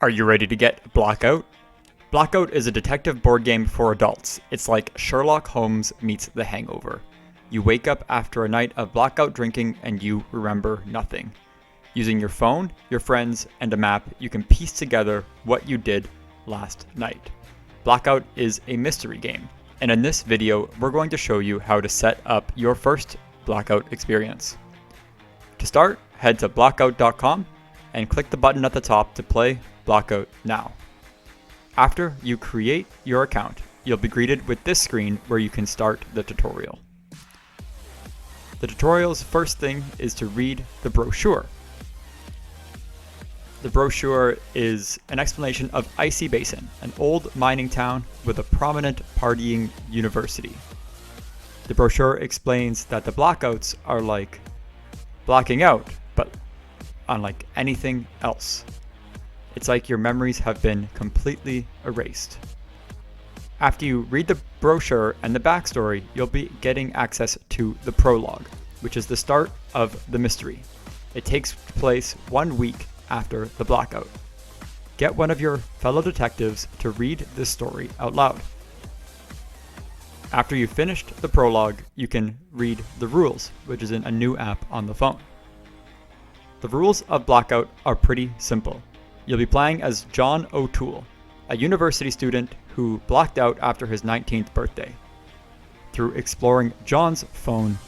Are you ready to get Blackout? Blackout is a detective board game for adults. It's like Sherlock Holmes meets The Hangover. You wake up after a night of blackout drinking and you remember nothing. Using your phone, your friends, and a map, you can piece together what you did last night. Blackout is a mystery game, and in this video, we're going to show you how to set up your first Blackout experience. To start, head to blackout.com and click the button at the top to play Blackout now. After you create your account, you'll be greeted with this screen where you can start the tutorial. The tutorial's first thing is to read the brochure. The brochure is an explanation of Icy Basin, an old mining town with a prominent partying university. The brochure explains that the blackouts are like blacking out, but unlike anything else. It's like your memories have been completely erased. After you read the brochure and the backstory, you'll be getting access to the prologue, which is the start of the mystery. It takes place 1 week after the blackout. Get one of your fellow detectives to read this story out loud. After you've finished the prologue, you can read the rules, which is in a new app on the phone. The rules of Blackout are pretty simple. You'll be playing as John O'Toole, a university student who blacked out after his 19th birthday. Through exploring John's phone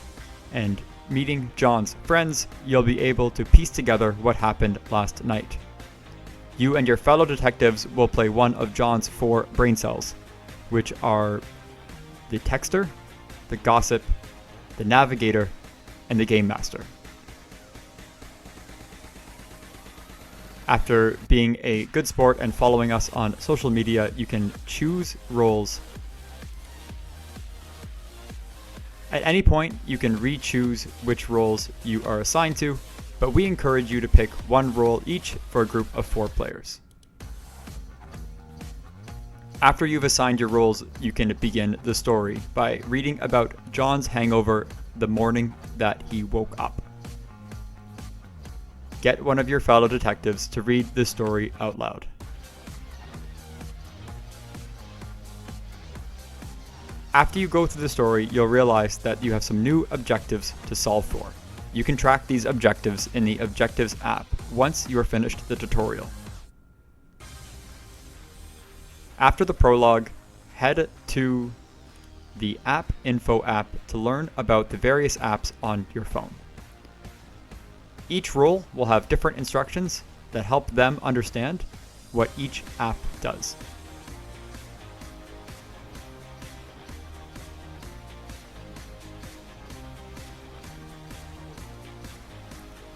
and meeting John's friends, you'll be able to piece together what happened last night. You and your fellow detectives will play one of John's 4 brain cells, which are the texter, the gossip, the navigator, and the game master. After being a good sport and following us on social media, you can choose roles. At any point, you can re-choose which roles you are assigned to, but we encourage you to pick one role each for a group of 4 players. After you've assigned your roles, you can begin the story by reading about John's hangover the morning that he woke up. Get one of your fellow detectives to read this story out loud. After you go through the story, you'll realize that you have some new objectives to solve for. You can track these objectives in the Objectives app once you are finished the tutorial. After the prologue, head to the App Info app to learn about the various apps on your phone. Each role will have different instructions that help them understand what each app does.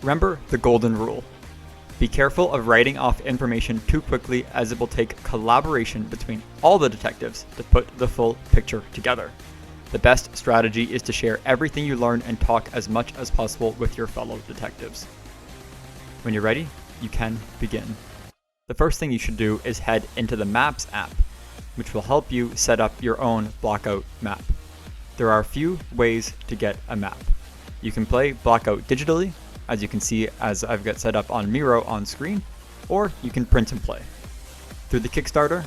Remember the golden rule. Be careful of writing off information too quickly, as it will take collaboration between all the detectives to put the full picture together. The best strategy is to share everything you learn and talk as much as possible with your fellow detectives. When you're ready, you can begin. The first thing you should do is head into the Maps app, which will help you set up your own Blackout map. There are a few ways to get a map. You can play Blackout digitally, as you can see as I've got set up on Miro on screen, or you can print and play. Through the Kickstarter,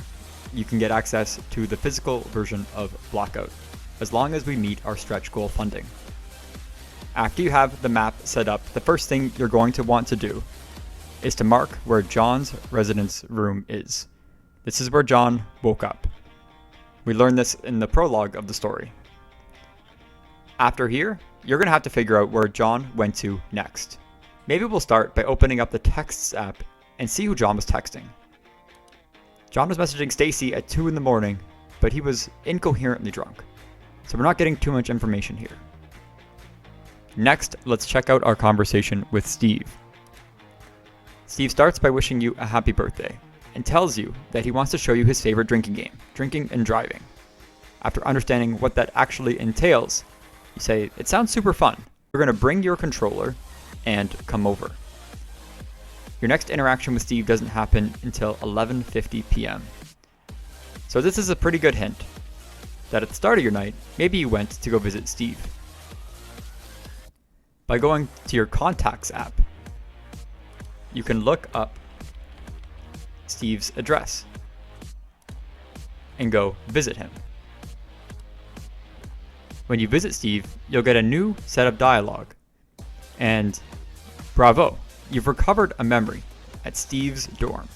you can get access to the physical version of Blackout, as long as we meet our stretch goal funding. After you have the map set up, the first thing you're going to want to do is to mark where John's residence room is. This is where John woke up. We learned this in the prologue of the story. After here, you're going to have to figure out where John went to next. Maybe we'll start by opening up the Texts app and see who John was texting. John was messaging Stacy at 2 in the morning, but he was incoherently drunk, so we're not getting too much information here. Next, let's check out our conversation with Steve. Steve starts by wishing you a happy birthday and tells you that he wants to show you his favorite drinking game, drinking and driving. After understanding what that actually entails, you say, "It sounds super fun. We're going to bring your controller and come over." Your next interaction with Steve doesn't happen until 11:50 p.m. So this is a pretty good hint that at the start of your night, maybe you went to go visit Steve. By going to your Contacts app, you can look up Steve's address and go visit him. When you visit Steve, you'll get a new set of dialogue. And bravo, you've recovered a memory at Steve's dorm.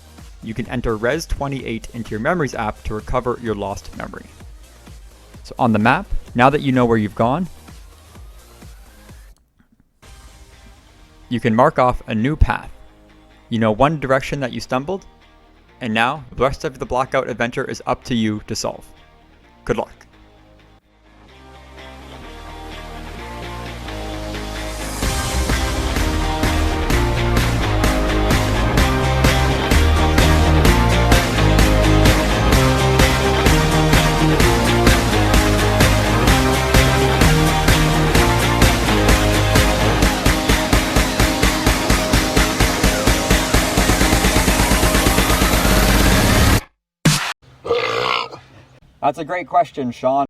You can enter Res28 into your Memories app to recover your lost memory. So on the map, now that you know where you've gone, you can mark off a new path. You know one direction that you stumbled, and now the rest of the Blackout adventure is up to you to solve. Good luck. That's a great question, Sean.